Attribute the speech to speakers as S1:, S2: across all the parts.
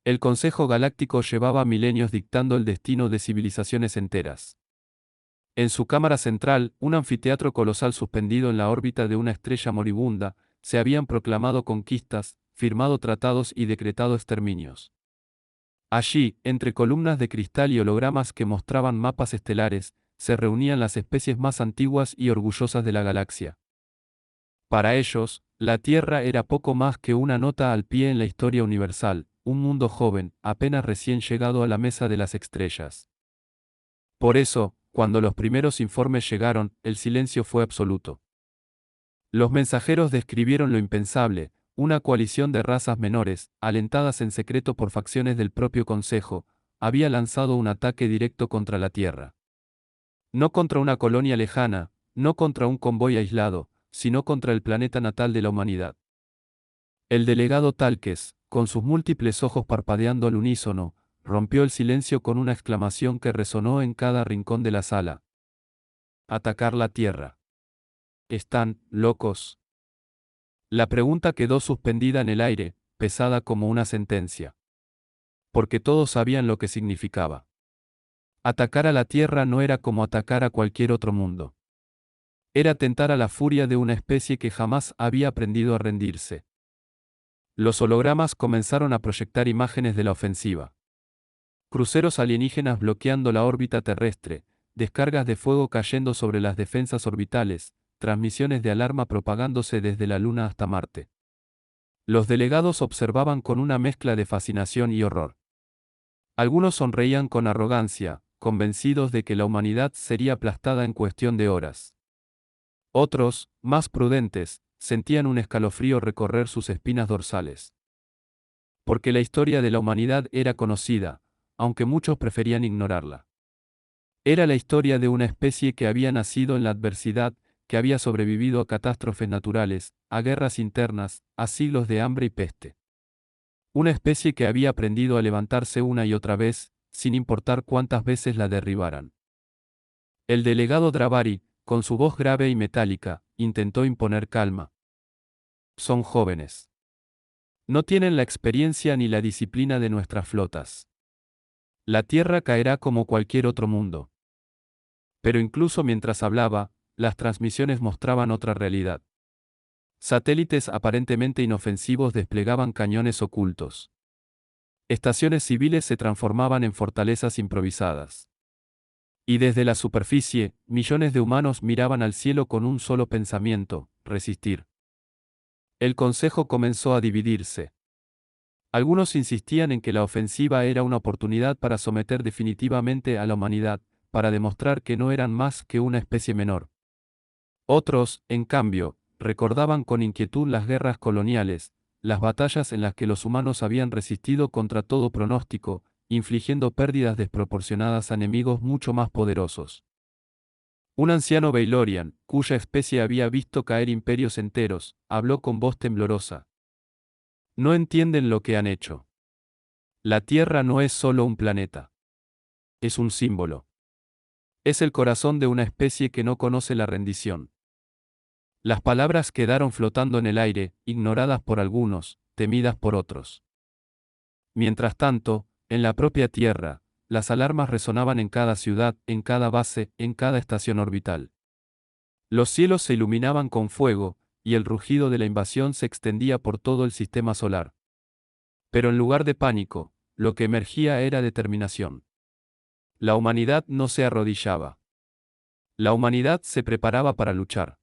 S1: El Consejo Galáctico llevaba milenios dictando el destino de civilizaciones enteras. En su cámara central, un anfiteatro colosal suspendido en la órbita de una estrella moribunda, se habían proclamado conquistas, firmado tratados y decretado exterminios. Allí, entre columnas de cristal y hologramas que mostraban mapas estelares, se reunían las especies más antiguas y orgullosas de la galaxia. Para ellos, la Tierra era poco más que una nota al pie en la historia universal, un mundo joven, apenas recién llegado a la mesa de las estrellas. Por eso, cuando los primeros informes llegaron, el silencio fue absoluto. Los mensajeros describieron lo impensable: una coalición de razas menores, alentadas en secreto por facciones del propio Consejo, había lanzado un ataque directo contra la Tierra. No contra una colonia lejana, no contra un convoy aislado, sino contra el planeta natal de la humanidad. El delegado Talques, con sus múltiples ojos parpadeando al unísono, rompió el silencio con una exclamación que resonó en cada rincón de la sala. Atacar la Tierra. ¿Están locos? La pregunta quedó suspendida en el aire, pesada como una sentencia. Porque todos sabían lo que significaba. Atacar a la Tierra no era como atacar a cualquier otro mundo. Era tentar a la furia de una especie que jamás había aprendido a rendirse. Los hologramas comenzaron a proyectar imágenes de la ofensiva. Cruceros alienígenas bloqueando la órbita terrestre, descargas de fuego cayendo sobre las defensas orbitales, transmisiones de alarma propagándose desde la Luna hasta Marte. Los delegados observaban con una mezcla de fascinación y horror. Algunos sonreían con arrogancia, convencidos de que la humanidad sería aplastada en cuestión de horas. Otros, más prudentes, sentían un escalofrío recorrer sus espinas dorsales. Porque la historia de la humanidad era conocida, aunque muchos preferían ignorarla. Era la historia de una especie que había nacido en la adversidad, que había sobrevivido a catástrofes naturales, a guerras internas, a siglos de hambre y peste. Una especie que había aprendido a levantarse una y otra vez, sin importar cuántas veces la derribaran. El delegado Dravari, con su voz grave y metálica, intentó imponer calma. Son jóvenes. No tienen la experiencia ni la disciplina de nuestras flotas. La Tierra caerá como cualquier otro mundo. Pero incluso mientras hablaba, las transmisiones mostraban otra realidad. Satélites aparentemente inofensivos desplegaban cañones ocultos. Estaciones civiles se transformaban en fortalezas improvisadas. Y desde la superficie, millones de humanos miraban al cielo con un solo pensamiento: resistir. El Consejo comenzó a dividirse. Algunos insistían en que la ofensiva era una oportunidad para someter definitivamente a la humanidad, para demostrar que no eran más que una especie menor. Otros, en cambio, recordaban con inquietud las guerras coloniales, las batallas en las que los humanos habían resistido contra todo pronóstico, infligiendo pérdidas desproporcionadas a enemigos mucho más poderosos. Un anciano Baylorian, cuya especie había visto caer imperios enteros, habló con voz temblorosa. No entienden lo que han hecho. La Tierra no es solo un planeta. Es un símbolo. Es el corazón de una especie que no conoce la rendición. Las palabras quedaron flotando en el aire, ignoradas por algunos, temidas por otros. Mientras tanto, en la propia Tierra, las alarmas resonaban en cada ciudad, en cada base, en cada estación orbital. Los cielos se iluminaban con fuego, y el rugido de la invasión se extendía por todo el sistema solar. Pero en lugar de pánico, lo que emergía era determinación. La humanidad no se arrodillaba. La humanidad se preparaba para luchar.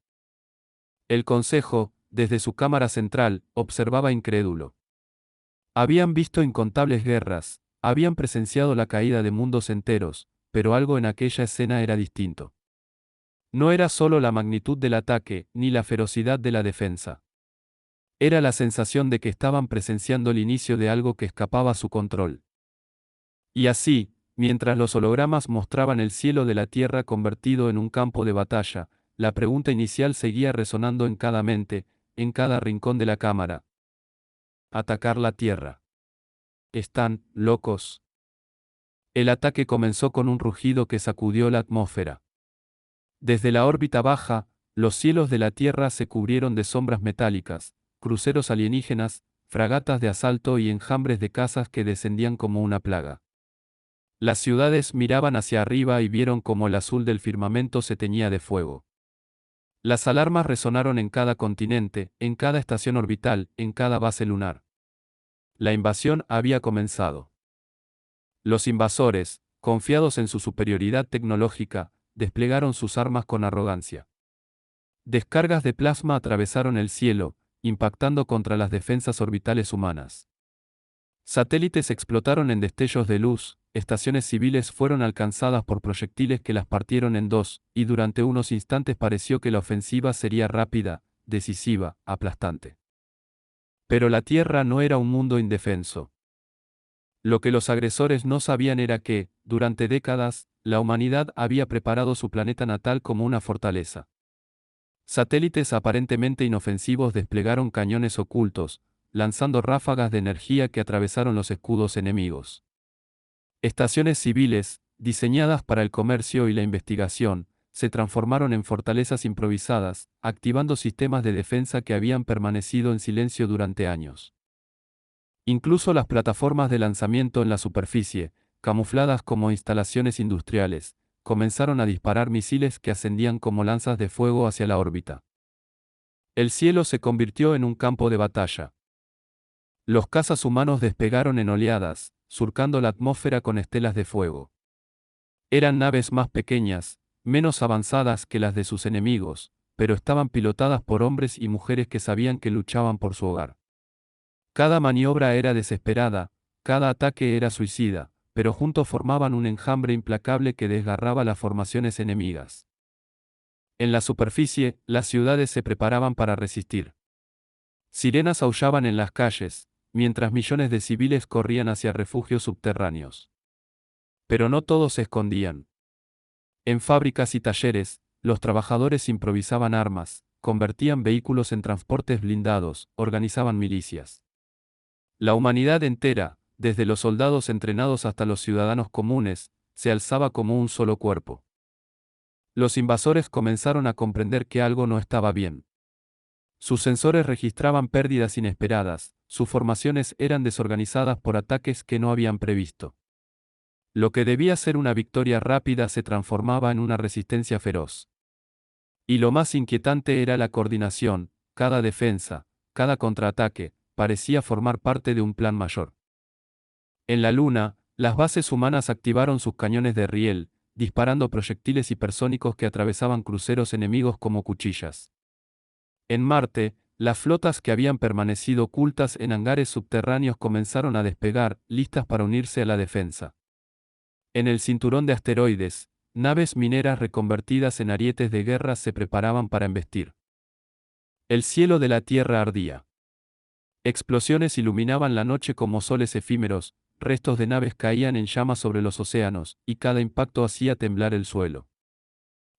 S1: El Consejo, desde su cámara central, observaba incrédulo. Habían visto incontables guerras, habían presenciado la caída de mundos enteros, pero algo en aquella escena era distinto. No era solo la magnitud del ataque, ni la ferocidad de la defensa. Era la sensación de que estaban presenciando el inicio de algo que escapaba a su control. Y así, mientras los hologramas mostraban el cielo de la Tierra convertido en un campo de batalla, la pregunta inicial seguía resonando en cada mente, en cada rincón de la cámara. Atacar la Tierra. ¿Están locos? El ataque comenzó con un rugido que sacudió la atmósfera. Desde la órbita baja, los cielos de la Tierra se cubrieron de sombras metálicas, cruceros alienígenas, fragatas de asalto y enjambres de cazas que descendían como una plaga. Las ciudades miraban hacia arriba y vieron cómo el azul del firmamento se teñía de fuego. Las alarmas resonaron en cada continente, en cada estación orbital, en cada base lunar. La invasión había comenzado. Los invasores, confiados en su superioridad tecnológica, desplegaron sus armas con arrogancia. Descargas de plasma atravesaron el cielo, impactando contra las defensas orbitales humanas. Satélites explotaron en destellos de luz, estaciones civiles fueron alcanzadas por proyectiles que las partieron en dos, y durante unos instantes pareció que la ofensiva sería rápida, decisiva, aplastante. Pero la Tierra no era un mundo indefenso. Lo que los agresores no sabían era que, durante décadas, la humanidad había preparado su planeta natal como una fortaleza. Satélites aparentemente inofensivos desplegaron cañones ocultos, lanzando ráfagas de energía que atravesaron los escudos enemigos. Estaciones civiles, diseñadas para el comercio y la investigación, se transformaron en fortalezas improvisadas, activando sistemas de defensa que habían permanecido en silencio durante años. Incluso las plataformas de lanzamiento en la superficie, camufladas como instalaciones industriales, comenzaron a disparar misiles que ascendían como lanzas de fuego hacia la órbita. El cielo se convirtió en un campo de batalla. Los cazas humanos despegaron en oleadas, surcando la atmósfera con estelas de fuego. Eran naves más pequeñas, menos avanzadas que las de sus enemigos, pero estaban pilotadas por hombres y mujeres que sabían que luchaban por su hogar. Cada maniobra era desesperada, cada ataque era suicida, pero juntos formaban un enjambre implacable que desgarraba las formaciones enemigas. En la superficie, las ciudades se preparaban para resistir. Sirenas aullaban en las calles, mientras millones de civiles corrían hacia refugios subterráneos. Pero no todos se escondían. En fábricas y talleres, los trabajadores improvisaban armas, convertían vehículos en transportes blindados, organizaban milicias. La humanidad entera, desde los soldados entrenados hasta los ciudadanos comunes, se alzaba como un solo cuerpo. Los invasores comenzaron a comprender que algo no estaba bien. Sus sensores registraban pérdidas inesperadas, sus formaciones eran desorganizadas por ataques que no habían previsto. Lo que debía ser una victoria rápida se transformaba en una resistencia feroz. Y lo más inquietante era la coordinación, cada defensa, cada contraataque, parecía formar parte de un plan mayor. En la Luna, las bases humanas activaron sus cañones de riel, disparando proyectiles hipersónicos que atravesaban cruceros enemigos como cuchillas. En Marte, las flotas que habían permanecido ocultas en hangares subterráneos comenzaron a despegar, listas para unirse a la defensa. En el cinturón de asteroides, naves mineras reconvertidas en arietes de guerra se preparaban para embestir. El cielo de la Tierra ardía. Explosiones iluminaban la noche como soles efímeros, restos de naves caían en llamas sobre los océanos, y cada impacto hacía temblar el suelo.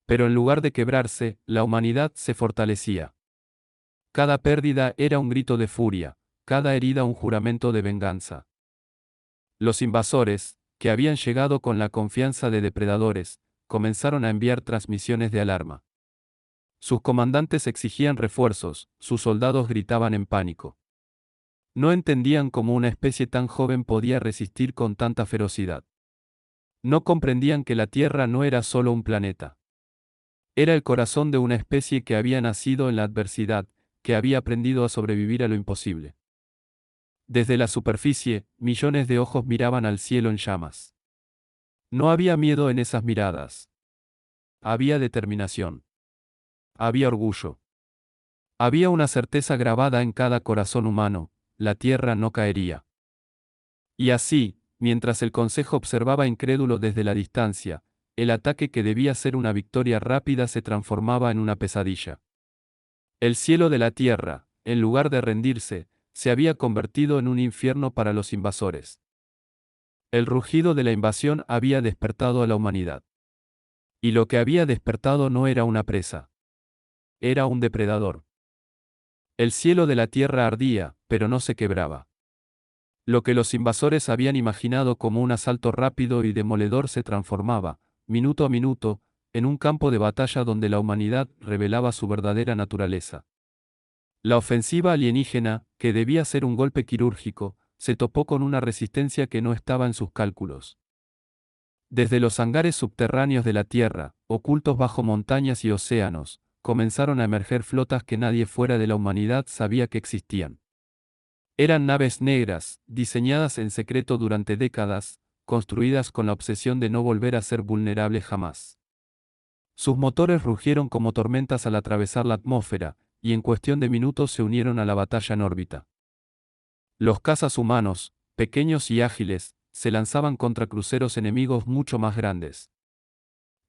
S1: Pero en lugar de quebrarse, la humanidad se fortalecía. Cada pérdida era un grito de furia, cada herida un juramento de venganza. Los invasores, que habían llegado con la confianza de depredadores, comenzaron a enviar transmisiones de alarma. Sus comandantes exigían refuerzos, sus soldados gritaban en pánico. No entendían cómo una especie tan joven podía resistir con tanta ferocidad. No comprendían que la Tierra no era solo un planeta. Era el corazón de una especie que había nacido en la adversidad, que había aprendido a sobrevivir a lo imposible. Desde la superficie, millones de ojos miraban al cielo en llamas. No había miedo en esas miradas. Había determinación. Había orgullo. Había una certeza grabada en cada corazón humano: la Tierra no caería. Y así, mientras el Consejo observaba incrédulo desde la distancia, el ataque que debía ser una victoria rápida se transformaba en una pesadilla. El cielo de la Tierra, en lugar de rendirse, se había convertido en un infierno para los invasores. El rugido de la invasión había despertado a la humanidad. Y lo que había despertado no era una presa. Era un depredador. El cielo de la Tierra ardía, pero no se quebraba. Lo que los invasores habían imaginado como un asalto rápido y demoledor se transformaba, minuto a minuto, en un campo de batalla donde la humanidad revelaba su verdadera naturaleza. La ofensiva alienígena, que debía ser un golpe quirúrgico, se topó con una resistencia que no estaba en sus cálculos. Desde los hangares subterráneos de la Tierra, ocultos bajo montañas y océanos, comenzaron a emerger flotas que nadie fuera de la humanidad sabía que existían. Eran naves negras, diseñadas en secreto durante décadas, construidas con la obsesión de no volver a ser vulnerables jamás. Sus motores rugieron como tormentas al atravesar la atmósfera, y en cuestión de minutos se unieron a la batalla en órbita. Los cazas humanos, pequeños y ágiles, se lanzaban contra cruceros enemigos mucho más grandes.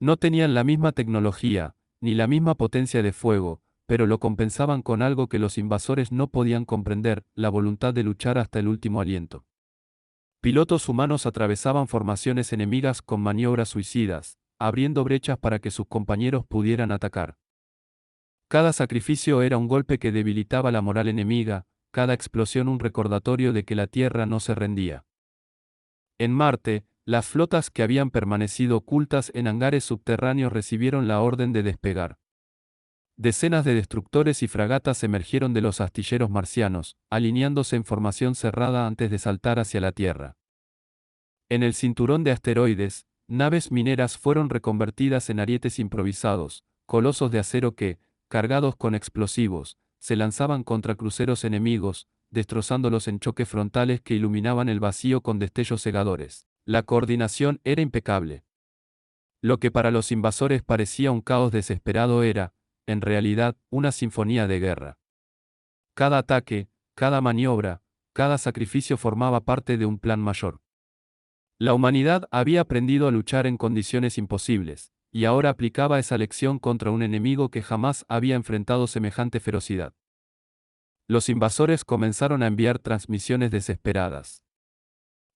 S1: No tenían la misma tecnología, ni la misma potencia de fuego, pero lo compensaban con algo que los invasores no podían comprender, la voluntad de luchar hasta el último aliento. Pilotos humanos atravesaban formaciones enemigas con maniobras suicidas, abriendo brechas para que sus compañeros pudieran atacar. Cada sacrificio era un golpe que debilitaba la moral enemiga, cada explosión un recordatorio de que la Tierra no se rendía. En Marte, las flotas que habían permanecido ocultas en hangares subterráneos recibieron la orden de despegar. Decenas de destructores y fragatas emergieron de los astilleros marcianos, alineándose en formación cerrada antes de saltar hacia la Tierra. En el cinturón de asteroides, naves mineras fueron reconvertidas en arietes improvisados, colosos de acero que, cargados con explosivos, se lanzaban contra cruceros enemigos, destrozándolos en choques frontales que iluminaban el vacío con destellos cegadores. La coordinación era impecable. Lo que para los invasores parecía un caos desesperado era, en realidad, una sinfonía de guerra. Cada ataque, cada maniobra, cada sacrificio formaba parte de un plan mayor. La humanidad había aprendido a luchar en condiciones imposibles, y ahora aplicaba esa lección contra un enemigo que jamás había enfrentado semejante ferocidad. Los invasores comenzaron a enviar transmisiones desesperadas.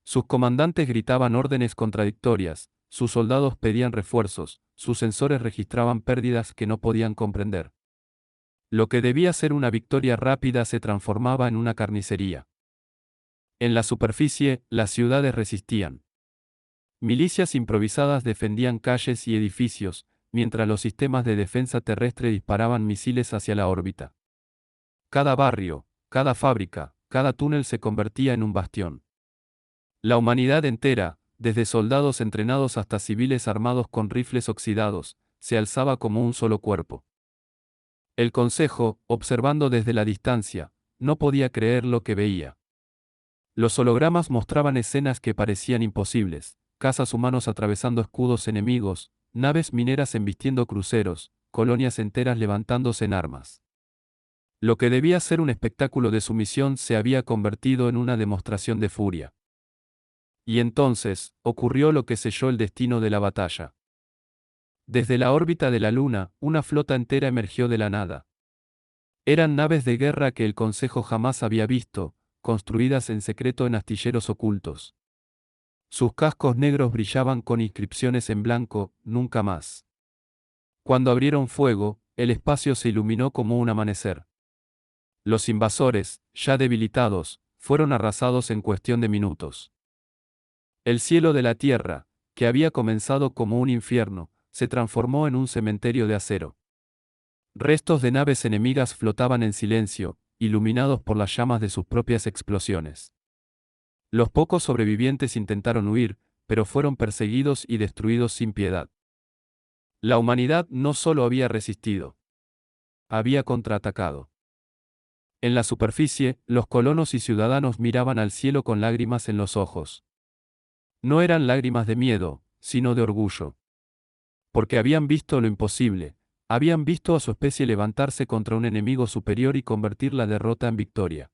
S1: Sus comandantes gritaban órdenes contradictorias, sus soldados pedían refuerzos, sus sensores registraban pérdidas que no podían comprender. Lo que debía ser una victoria rápida se transformaba en una carnicería. En la superficie, las ciudades resistían. Milicias improvisadas defendían calles y edificios, mientras los sistemas de defensa terrestre disparaban misiles hacia la órbita. Cada barrio, cada fábrica, cada túnel se convertía en un bastión. La humanidad entera, desde soldados entrenados hasta civiles armados con rifles oxidados, se alzaba como un solo cuerpo. El Consejo, observando desde la distancia, no podía creer lo que veía. Los hologramas mostraban escenas que parecían imposibles: cazas humanos atravesando escudos enemigos, naves mineras embistiendo cruceros, colonias enteras levantándose en armas. Lo que debía ser un espectáculo de sumisión se había convertido en una demostración de furia. Y entonces, ocurrió lo que selló el destino de la batalla. Desde la órbita de la Luna, una flota entera emergió de la nada. Eran naves de guerra que el Consejo jamás había visto, construidas en secreto en astilleros ocultos. Sus cascos negros brillaban con inscripciones en blanco: nunca más. Cuando abrieron fuego, el espacio se iluminó como un amanecer. Los invasores, ya debilitados, fueron arrasados en cuestión de minutos. El cielo de la Tierra, que había comenzado como un infierno, se transformó en un cementerio de acero. Restos de naves enemigas flotaban en silencio, iluminados por las llamas de sus propias explosiones. Los pocos sobrevivientes intentaron huir, pero fueron perseguidos y destruidos sin piedad. La humanidad no solo había resistido, había contraatacado. En la superficie, los colonos y ciudadanos miraban al cielo con lágrimas en los ojos. No eran lágrimas de miedo, sino de orgullo. Porque habían visto lo imposible, habían visto a su especie levantarse contra un enemigo superior y convertir la derrota en victoria.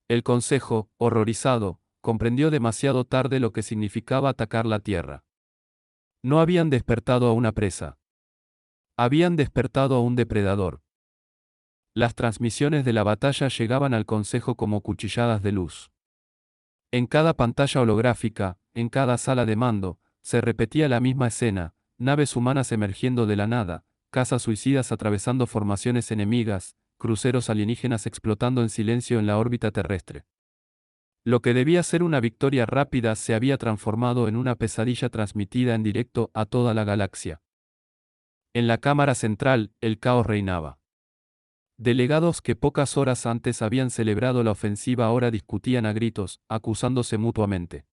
S1: El Consejo, horrorizado, comprendió demasiado tarde lo que significaba atacar la Tierra. No habían despertado a una presa. Habían despertado a un depredador. Las transmisiones de la batalla llegaban al Consejo como cuchilladas de luz. En cada pantalla holográfica, en cada sala de mando, se repetía la misma escena: naves humanas emergiendo de la nada, cazas suicidas atravesando formaciones enemigas, cruceros alienígenas explotando en silencio en la órbita terrestre. Lo que debía ser una victoria rápida se había transformado en una pesadilla transmitida en directo a toda la galaxia. En la cámara central, el caos reinaba. Delegados que pocas horas antes habían celebrado la ofensiva ahora discutían a gritos, acusándose mutuamente.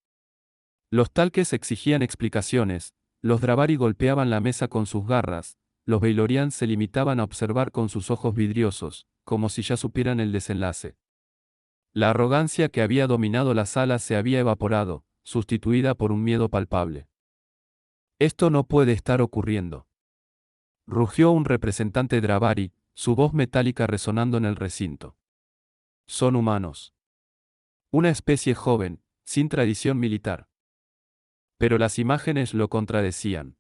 S1: Los talques exigían explicaciones, los Dravari golpeaban la mesa con sus garras, los Veilorians se limitaban a observar con sus ojos vidriosos, como si ya supieran el desenlace. La arrogancia que había dominado la sala se había evaporado, sustituida por un miedo palpable. Esto no puede estar ocurriendo. Rugió un representante Dravari, su voz metálica resonando en el recinto. Son humanos. Una especie joven, sin tradición militar. Pero las imágenes lo contradecían.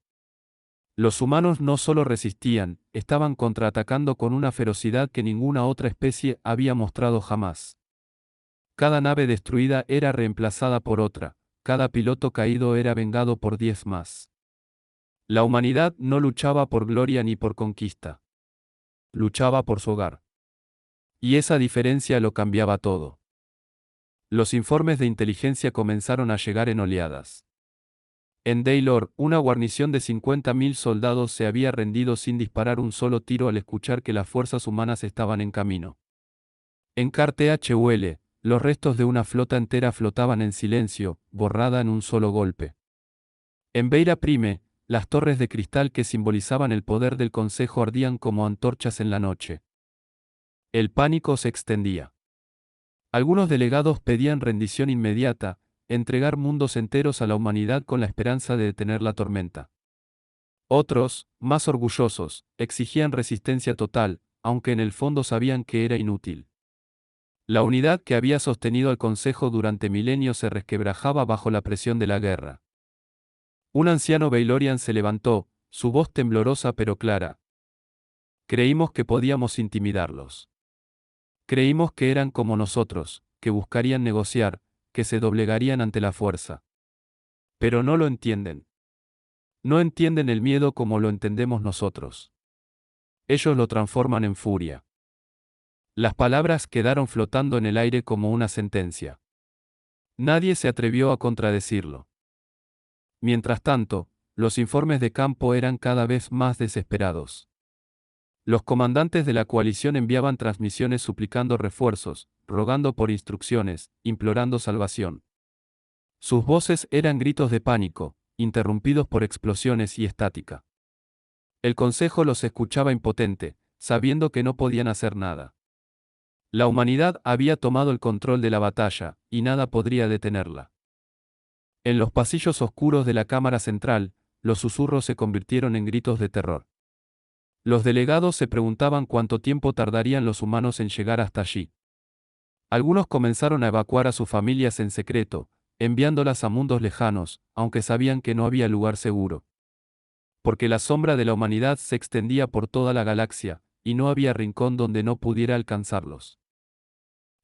S1: Los humanos no solo resistían, estaban contraatacando con una ferocidad que ninguna otra especie había mostrado jamás. Cada nave destruida era reemplazada por otra, cada piloto caído era vengado por 10 más. La humanidad no luchaba por gloria ni por conquista. Luchaba por su hogar. Y esa diferencia lo cambiaba todo. Los informes de inteligencia comenzaron a llegar en oleadas. En Daylor, una guarnición de 50.000 soldados se había rendido sin disparar un solo tiro al escuchar que las fuerzas humanas estaban en camino. En Kar-Thul, los restos de una flota entera flotaban en silencio, borrada en un solo golpe. En Beira Prime, las torres de cristal que simbolizaban el poder del Consejo ardían como antorchas en la noche. El pánico se extendía. Algunos delegados pedían rendición inmediata, entregar mundos enteros a la humanidad con la esperanza de detener la tormenta. Otros, más orgullosos, exigían resistencia total, aunque en el fondo sabían que era inútil. La unidad que había sostenido al Consejo durante milenios se resquebrajaba bajo la presión de la guerra. Un anciano Veilorian se levantó, su voz temblorosa pero clara. Creímos que podíamos intimidarlos. Creímos que eran como nosotros, que buscarían negociar, que se doblegarían ante la fuerza. Pero no lo entienden. No entienden el miedo como lo entendemos nosotros. Ellos lo transforman en furia. Las palabras quedaron flotando en el aire como una sentencia. Nadie se atrevió a contradecirlo. Mientras tanto, los informes de campo eran cada vez más desesperados. Los comandantes de la coalición enviaban transmisiones suplicando refuerzos, rogando por instrucciones, implorando salvación. Sus voces eran gritos de pánico, interrumpidos por explosiones y estática. El Consejo los escuchaba impotente, sabiendo que no podían hacer nada. La humanidad había tomado el control de la batalla, y nada podría detenerla. En los pasillos oscuros de la cámara central, los susurros se convirtieron en gritos de terror. Los delegados se preguntaban cuánto tiempo tardarían los humanos en llegar hasta allí. Algunos comenzaron a evacuar a sus familias en secreto, enviándolas a mundos lejanos, aunque sabían que no había lugar seguro. Porque la sombra de la humanidad se extendía por toda la galaxia, y no había rincón donde no pudiera alcanzarlos.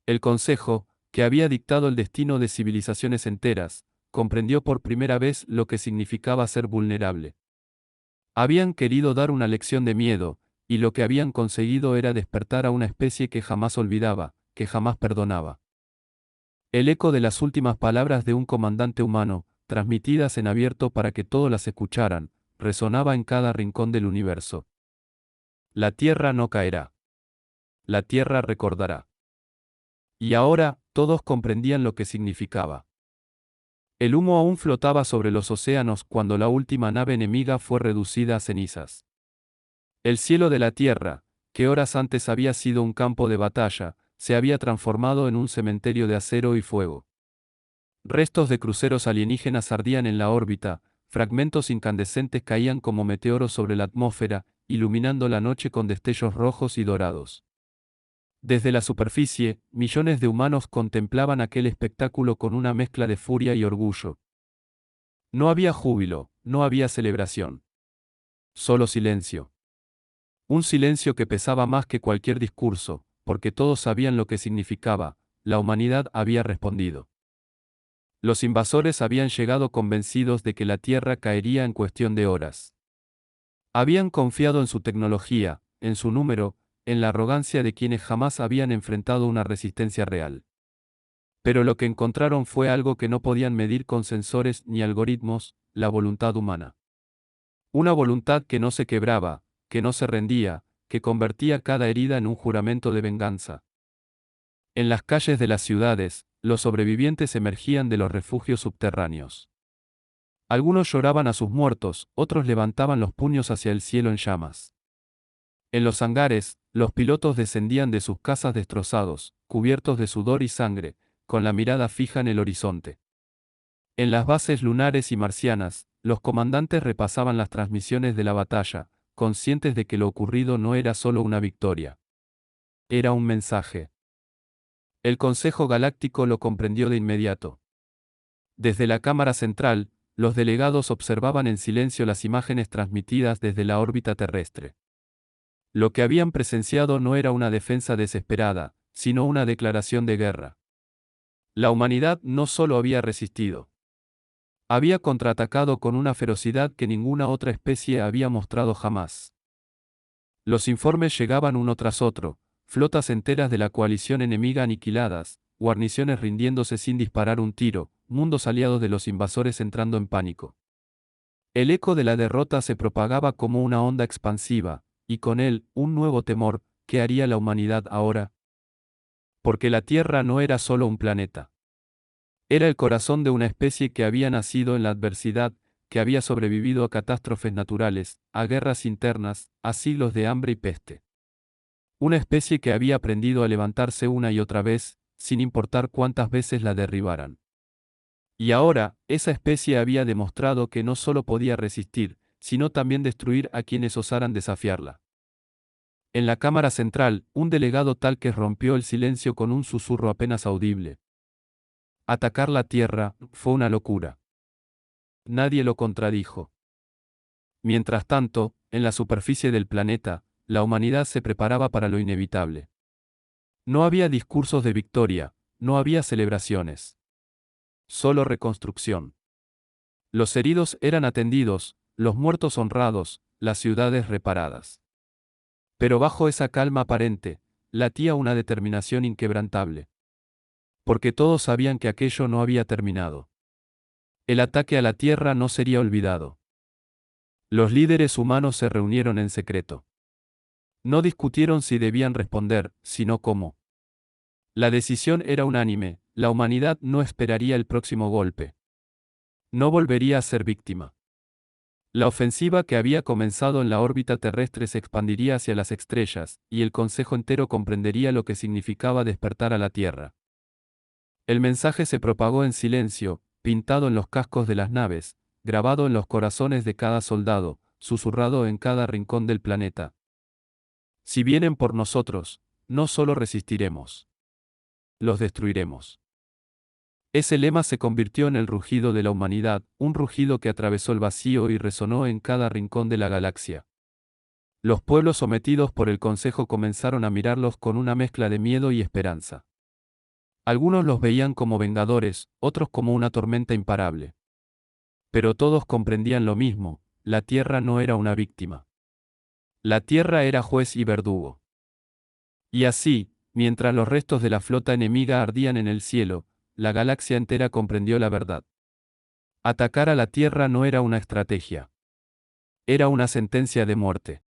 S1: El Consejo, que había dictado el destino de civilizaciones enteras, comprendió por primera vez lo que significaba ser vulnerable. Habían querido dar una lección de miedo, y lo que habían conseguido era despertar a una especie que jamás olvidaba, que jamás perdonaba. El eco de las últimas palabras de un comandante humano, transmitidas en abierto para que todos las escucharan, resonaba en cada rincón del universo. La tierra no caerá. La tierra recordará. Y ahora, todos comprendían lo que significaba. El humo aún flotaba sobre los océanos cuando la última nave enemiga fue reducida a cenizas. El cielo de la tierra, que horas antes había sido un campo de batalla, se había transformado en un cementerio de acero y fuego. Restos de cruceros alienígenas ardían en la órbita, fragmentos incandescentes caían como meteoros sobre la atmósfera, iluminando la noche con destellos rojos y dorados. Desde la superficie, millones de humanos contemplaban aquel espectáculo con una mezcla de furia y orgullo. No había júbilo, no había celebración. Solo silencio. Un silencio que pesaba más que cualquier discurso, porque todos sabían lo que significaba, la humanidad había respondido. Los invasores habían llegado convencidos de que la Tierra caería en cuestión de horas. Habían confiado en su tecnología, en su número, en la arrogancia de quienes jamás habían enfrentado una resistencia real. Pero lo que encontraron fue algo que no podían medir con sensores ni algoritmos, la voluntad humana. Una voluntad que no se quebraba, que no se rendía, que convertía cada herida en un juramento de venganza. En las calles de las ciudades, los sobrevivientes emergían de los refugios subterráneos. Algunos lloraban a sus muertos, otros levantaban los puños hacia el cielo en llamas. En los hangares, los pilotos descendían de sus casas destrozados, cubiertos de sudor y sangre, con la mirada fija en el horizonte. En las bases lunares y marcianas, los comandantes repasaban las transmisiones de la batalla, conscientes de que lo ocurrido no era solo una victoria. Era un mensaje. El Consejo Galáctico lo comprendió de inmediato. Desde la cámara central, los delegados observaban en silencio las imágenes transmitidas desde la órbita terrestre. Lo que habían presenciado no era una defensa desesperada, sino una declaración de guerra. La humanidad no solo había resistido. Había contraatacado con una ferocidad que ninguna otra especie había mostrado jamás. Los informes llegaban uno tras otro, flotas enteras de la coalición enemiga aniquiladas, guarniciones rindiéndose sin disparar un tiro, mundos aliados de los invasores entrando en pánico. El eco de la derrota se propagaba como una onda expansiva, y con él, un nuevo temor: ¿qué haría la humanidad ahora? Porque la Tierra no era solo un planeta. Era el corazón de una especie que había nacido en la adversidad, que había sobrevivido a catástrofes naturales, a guerras internas, a siglos de hambre y peste. Una especie que había aprendido a levantarse una y otra vez, sin importar cuántas veces la derribaran. Y ahora, esa especie había demostrado que no solo podía resistir, sino también destruir a quienes osaran desafiarla. En la cámara central, un delegado tal que rompió el silencio con un susurro apenas audible. Atacar la Tierra fue una locura. Nadie lo contradijo. Mientras tanto, en la superficie del planeta, la humanidad se preparaba para lo inevitable. No había discursos de victoria, no había celebraciones. Solo reconstrucción. Los heridos eran atendidos, los muertos honrados, las ciudades reparadas. Pero bajo esa calma aparente, latía una determinación inquebrantable. Porque todos sabían que aquello no había terminado. El ataque a la Tierra no sería olvidado. Los líderes humanos se reunieron en secreto. No discutieron si debían responder, sino cómo. La decisión era unánime: la humanidad no esperaría el próximo golpe. No volvería a ser víctima. La ofensiva que había comenzado en la órbita terrestre se expandiría hacia las estrellas, y el Consejo entero comprendería lo que significaba despertar a la Tierra. El mensaje se propagó en silencio, pintado en los cascos de las naves, grabado en los corazones de cada soldado, susurrado en cada rincón del planeta. Si vienen por nosotros, no solo resistiremos, los destruiremos. Ese lema se convirtió en el rugido de la humanidad, un rugido que atravesó el vacío y resonó en cada rincón de la galaxia. Los pueblos sometidos por el Consejo comenzaron a mirarlos con una mezcla de miedo y esperanza. Algunos los veían como vengadores, otros como una tormenta imparable. Pero todos comprendían lo mismo: la Tierra no era una víctima. La Tierra era juez y verdugo. Y así, mientras los restos de la flota enemiga ardían en el cielo, la galaxia entera comprendió la verdad. Atacar a la Tierra no era una estrategia. Era una sentencia de muerte.